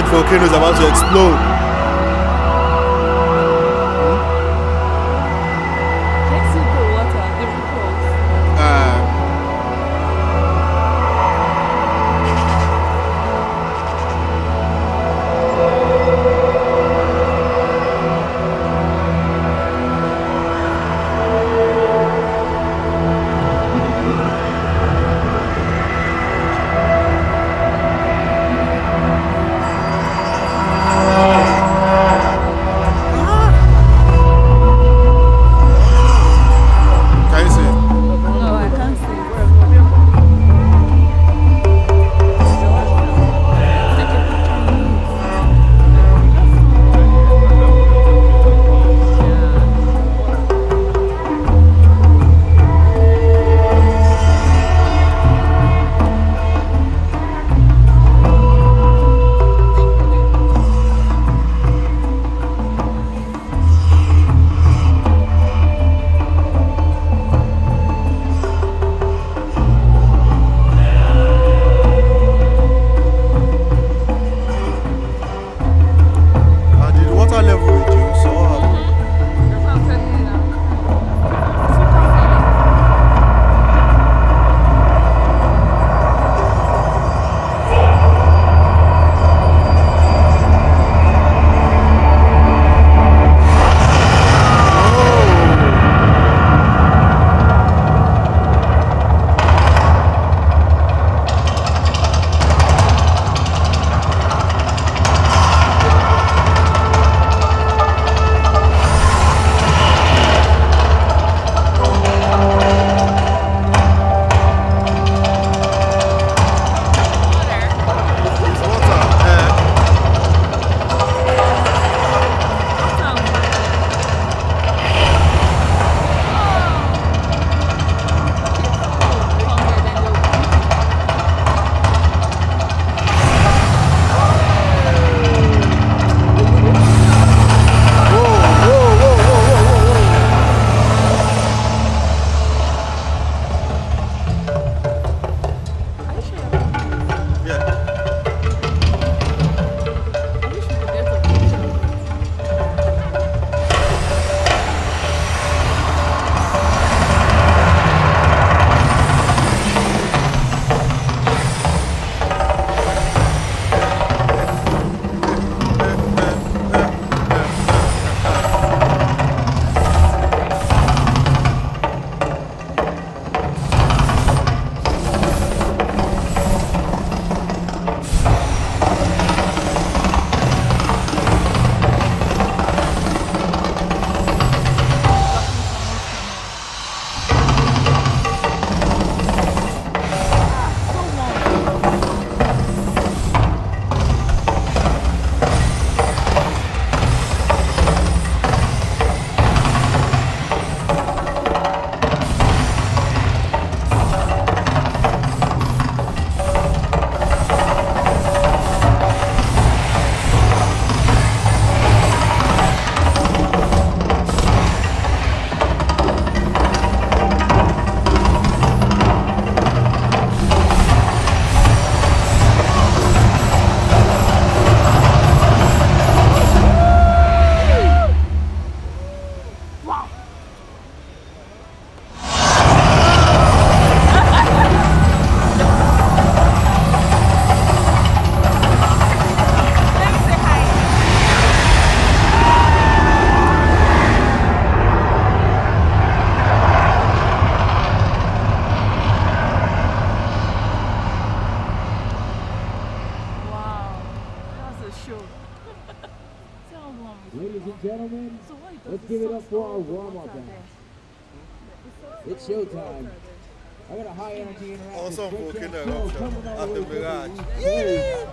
Mirage volcano is about to explode. Can't see the water, the ripples. Can you see it? No, I can't see. Take a Did the water level reduce or what happened? That's what I'm telling you now. It's water. Whoa, whoa, whoa, whoa, whoa, whoa. Yeah. Ladies and gentlemen, let's give it up for our warm-up act. It's showtime. I got a high energy interactive Awesome quick volcano show eruption coming all at the the way from Mirage. Las Vegas.